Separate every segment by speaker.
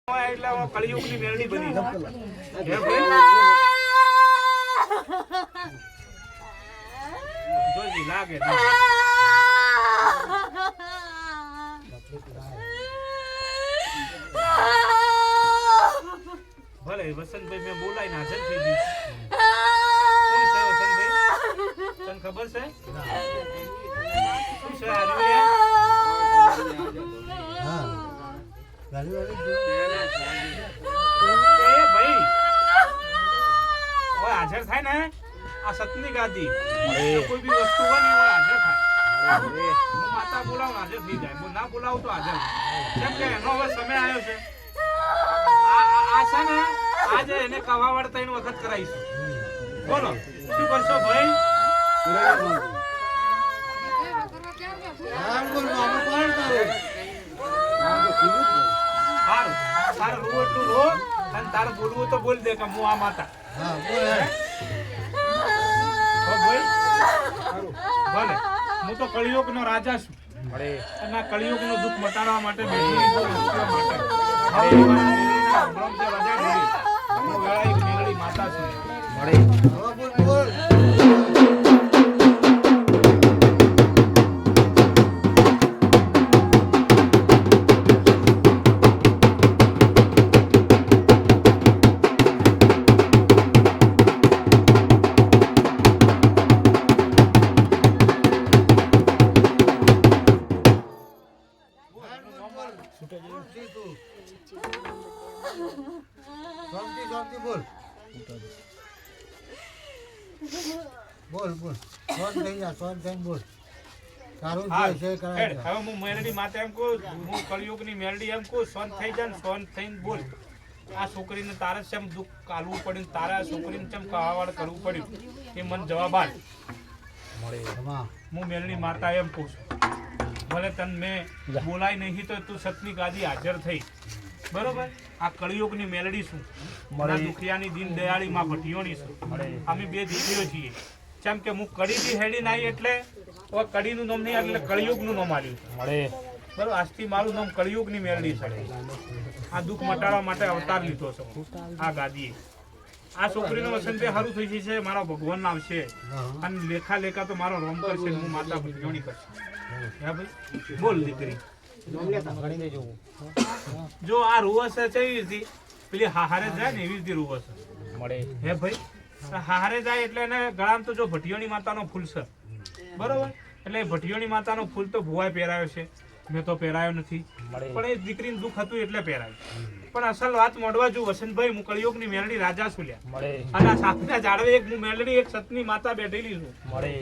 Speaker 1: એટલે કળિયુગની મેળડી બની જોજી લાગે ભલે વસંતભાઈ મેં બોલાઈને હાજર થઈ ગઈ. કોણ છે વસંતભાઈ? તને ખબર છે? શું છે હાજર થાય ને આ સતની ગાદી કોઈ બી વસ્તુ હોય ને હાજર થાય. હું માતા બોલાવું હાજર થઈ જાય, ના બોલાવું તો હાજર. કેમ કે એનો હવે સમય આવ્યો છે. આ છે ને આજે એને કવાવડ 3 વખત કરાવીશું. બોલો શું કરશો ભાઈ? તારે રો એટલું રો અને તારે બોલવું તો બોલ દે કે હું આ માતા. ભલે હું તો કળિયુગ નો રાજા છું અને આ કળિયુગ નું દુઃખ મટાડવા માટે માતા છું.
Speaker 2: બોલ બોલ સોન થઈ જા સોન થઈ બોલ તારું જે છે કરાય.
Speaker 1: હવે હું મેલડી માતા એમ કહું, હું કળિયુગની મેલડી એમ કહું, સોન થઈ જા ને સોન થઈને બોલ. આ છોકરીને તારે કેમ દુઃખ કાલવું પડ્યું, તારે આ છોકરીને કેમ કહાવાડ કરવું પડ્યું એ મને જવાબ આપ. હું મેલડી માતા એમ કહું છું. ભલે તને મેં બોલાય નહીં તો તું સતની ગાદી હાજર થઈ, બરોબર? આ કળિયુગની મેલડી છું, દુખિયાની દીન દયાળી માં ભટિયોની છું. અમે બે દીકરીઓ છીએ. કેમ કે હું કડીથી હેડી નાઈ એટલે હવે કડીનું નામ નહીં એટલે કળિયુગનું નામ આવ્યું મળે, બરોબર? આજથી મારું નામ કળિયુગની મેલડી છે. આ દુઃખ મટાડવા માટે અવતાર લીધો છે આ ગાદીએ. આ છોકરીનો વસંતભાઈ સારું થઈ જશે, મારા ભગવાન આવશે અને લેખા લેખા તો મારો રોમ કરશે, હું માતા ભટિયોની કરશે. હે ભાઈ બોલ દીકરી. જો આ રૂવસ છે એવી રીતે પેલી હારે જાય ને એવી રીતે રૂવસ મળે. હે ભાઈ હારે જાય એટલે એને ગળામાં તો જો ભટિયોની માતાનો ફૂલ છે, બરોબર? એટલે ભટિયોની માતાનો ફૂલ તો ભુવાએ પહેરાયો છે, મેં તો પહેરાયો નથી, પણ એ દીકરીને દુઃખ હતું એટલે પહેરાયું. પણ અસલ વાત મોડવા જો વસંતભાઈ, હું કળિયુગની મેલડી રાજા છું લ્યા, અને આ સાપના ઝાડવે એક હું મેલડી એક સતની માતા બેઠેલી છું.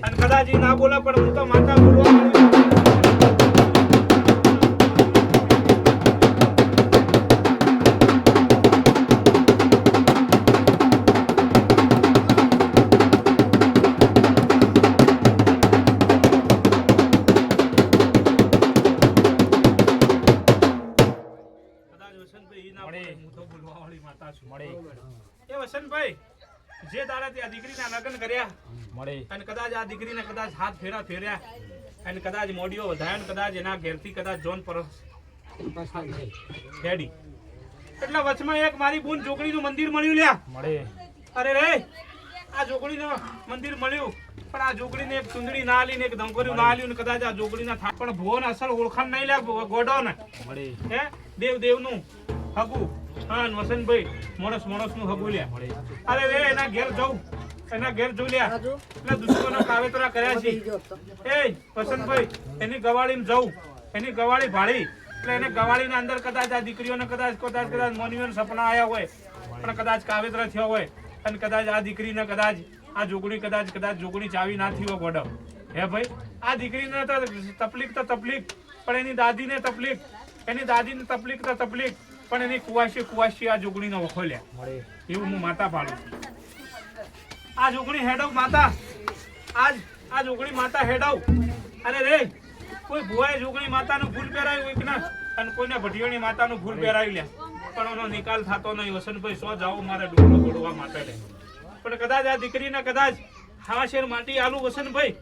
Speaker 1: અને કદાચ એ ના બોલે પણ હું તો માતા બોલવા જે દાડાથી આ દીકરીના લગ્ન કર્યા મળે અને કદાચ આ દીકરીને કદાચ હાથ ફેર્યા અને કદાચ મોડીઓ વધાયો કદાચ એના ઘેરથી કદાચ જોન પર હેડી એટલે વચમાં એક મારી બૂન જોગણીનું મંદિર મળ્યું લ્યા મળે. અરે રે આ જોગણીનું મંદિર મળ્યું પણ આ જોગણીને એક ચુંદડી ના આલી ને એક દંકોરી ના આલ્યું ને કદાચ આ જોગણીના થાપ પણ ભુવન અસલ ઓળખાણ નહીં લ્યા ગોડો ને મળે. હે દેવનું હગુ. હા વસંતભાઈ મોણસ નું હગુ લ્યા. અરે રે એના ઘેર જવું, એના ઘેર જોઈ લ્યા એટલે દુશ્મનો કાવેતરા કર્યા છે. એ વસંતભાઈ એની ગવાળીમાં જવું, એની ગવાળી ભાળી એટલે એને ગવાળીના અંદર કદાચ આ દીકરીઓને કદાચ મોનીઓને સપના આવ્યા હોય પણ કદાચ કાવેતરા થયો હોય અને કદાચ આ દીકરીને કદાચ આ જોગણી કદાચ જોગણી ચાવી ના થઈ હોય ગોડવ. હે ભાઈ આ દીકરીને તો તકલીફ પણ એની દાદીને તકલીફ, પણ એની કુવાશી આ જોગણીનો વખોલ્યા એવું હું માતા પાડું. આ જોગણી હેડવ માતા, આ જોગણી માતા હેડવ. અરે રે કોઈ ભુવાએ જોગણી માતાનું ફૂલ પહેરાયું એક ના અને કોઈને ભટિયોની માતાનું ફૂલ પહેરાવી લ્યા પણ એનો નિકાલ થતો નહીં. વસંતભાઈ સો જાઓ મારે ડુંગરો તોડવા માટે લે પણ કદાચ આ દીકરીને કદાચ હવા શેર માટી આલુ. વસંતભાઈ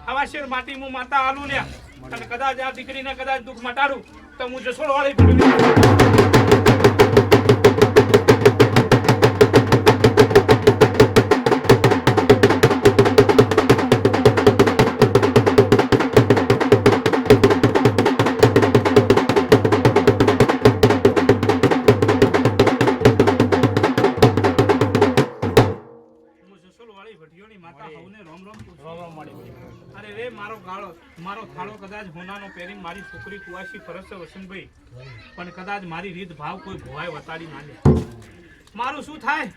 Speaker 1: હવા શેર માટી હું માતા આલુ લ્યા અને કદાચ આ દીકરીને કદાચ દુઃખ મટાડું તો હું જસોડ વાળી સોનાનો પહેરીને મારી છોકરી કુવાસી ફરજ છે વસંતભાઈ, પણ કદાચ મારી રીત ભાવ કોઈ ભોવાય વતાડી ના લે. મારું શું થાય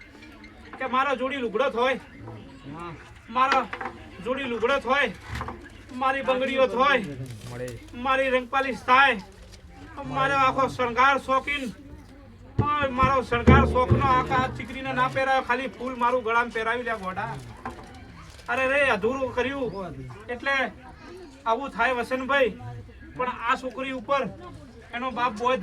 Speaker 1: કે મારા જોડી લુગડો હોય, મારા જોડી લુગડો હોય, મારી બંગડીઓ હોય, મારી રંગપાલીશ થાય, મારો આખો શણગાર શોખીન, મારો શણગાર શોખનો આખા દીકરીને ના પહેરાયો, ખાલી ફૂલ મારું ગળામાં પહેરાવી લે ગોડા. અરે રે અધૂરું કર્યું એટલે આવું થાય વસંતભાઈ. પણ આ છોકરી ઉપર એનો બાપ બોય